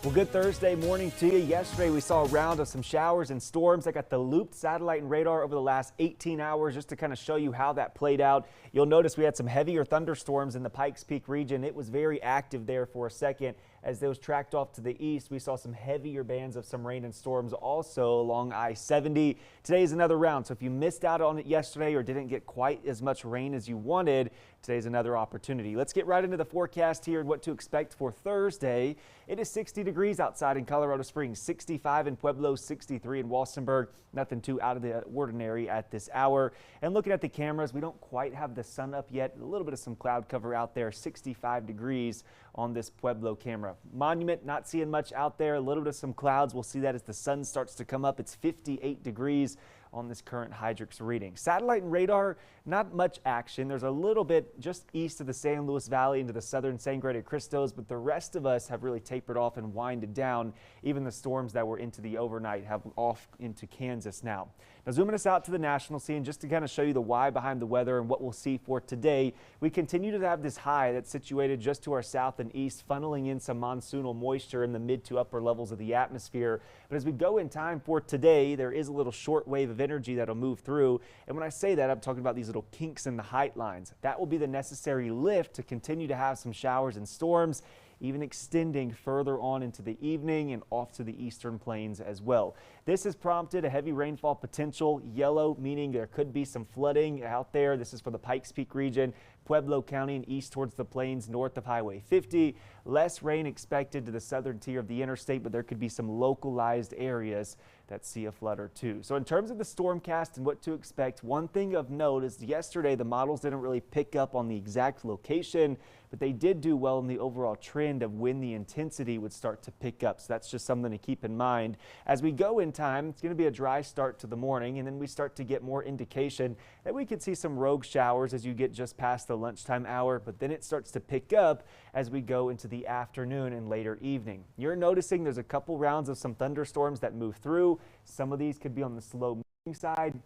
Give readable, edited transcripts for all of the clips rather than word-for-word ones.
Well, good Thursday morning to you. Yesterday, we saw a round of some showers and storms. I got the looped satellite and radar over the last 18 hours just to kind of show you how that played out. You'll notice we had some heavier thunderstorms in the Pikes Peak region. It was very active there for a second. As those tracked off to the east, we saw some heavier bands of some rain and storms also along I-70. Today's another round, so if you missed out on it yesterday or didn't get quite as much rain as you wanted, today's another opportunity. Let's get right into the forecast here and what to expect for Thursday. It is 60 degrees outside in Colorado Springs, 65 in Pueblo, 63 in Walsenburg. Nothing too out of the ordinary at this hour. And looking at the cameras, we don't quite have the sun up yet. A little bit of some cloud cover out there, 65 degrees on this Pueblo camera. Monument, not seeing much out there. A little bit of some clouds. We'll see that as the sun starts to come up. It's 58 degrees on this current Hydrix reading. Satellite and radar, not much action. There's a little bit just east of the San Luis Valley into the southern Sangre de Cristos, but the rest of us have really tapered off and winded down. Even the storms that were into the overnight have off into Kansas now. Now zooming us out to the national scene, just to kind of show you the why behind the weather and what we'll see for today. We continue to have this high that's situated just to our south and east, funneling in some monsoonal moisture in the mid to upper levels of the atmosphere. But as we go in time for today, there is a little short wave of energy that'll move through. And when I say that, I'm talking about these little kinks in the height lines. That will be the necessary lift to continue to have some showers and storms, even extending further on into the evening and off to the eastern plains as well. This has prompted a heavy rainfall potential, yellow, meaning there could be some flooding out there. This is for the Pikes Peak region, Pueblo County and east towards the plains north of Highway 50. Less rain expected to the southern tier of the interstate, but there could be some localized areas that see a flood or two. So in terms of the stormcast and what to expect, one thing of note is yesterday the models didn't really pick up on the exact location, but they did do well in the overall trend of when the intensity would start to pick up. So that's just something to keep in mind. As we go in time, it's going to be a dry start to the morning, and then we start to get more indication that we could see some rogue showers as you get just past the lunchtime hour, but then it starts to pick up as we go into the afternoon and later evening. You're noticing there's a couple rounds of some thunderstorms that move through. Some of these could be on the slow moving side.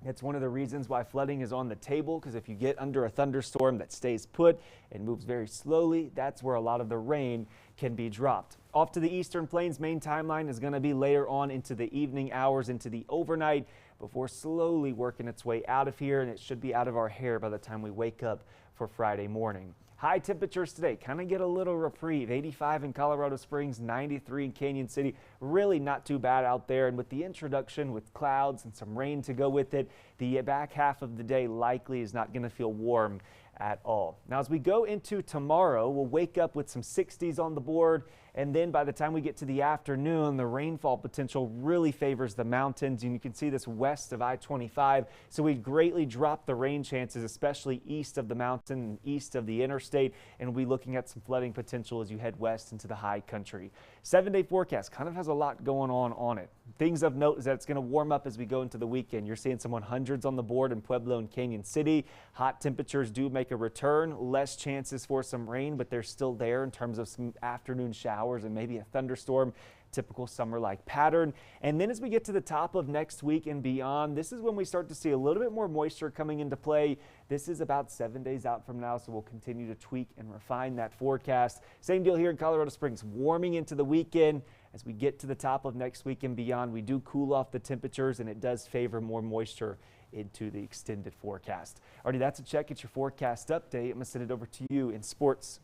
It's one of the reasons why flooding is on the table, because if you get under a thunderstorm that stays put and moves very slowly, that's where a lot of the rain can be dropped. Off to the eastern plains, main timeline is going to be later on into the evening hours, into the overnight, before slowly working its way out of here, and it should be out of our hair by the time we wake up for Friday morning. High temperatures today kind of get a little reprieve. 85 in Colorado Springs, 93 in Canyon City. Really not too bad out there. And with the introduction with clouds and some rain to go with it, the back half of the day likely is not going to feel warm at all. Now, as we go into tomorrow, we'll wake up with some 60s on the board. And then by the time we get to the afternoon, the rainfall potential really favors the mountains. And you can see this west of I-25. So we greatly drop the rain chances, especially east of the mountain and east of the interstate. And we'll be looking at some flooding potential as you head west into the high country. 7-day forecast kind of has a lot going on it. Things of note is that it's going to warm up as we go into the weekend. You're seeing some 100s on the board in Pueblo and Canyon City. Hot temperatures do make a return. Less chances for some rain, but they're still there in terms of some afternoon showers and maybe a thunderstorm. Typical summer-like pattern. And then as we get to the top of next week and beyond, this is when we start to see a little bit more moisture coming into play. This is about 7 days out from now, so we'll continue to tweak and refine that forecast. Same deal here in Colorado Springs, warming into the weekend. As we get to the top of next week and beyond, we do cool off the temperatures, and it does favor more moisture into the extended forecast. Alrighty, that's a check. It's your forecast update. I'm going to send it over to you in sports.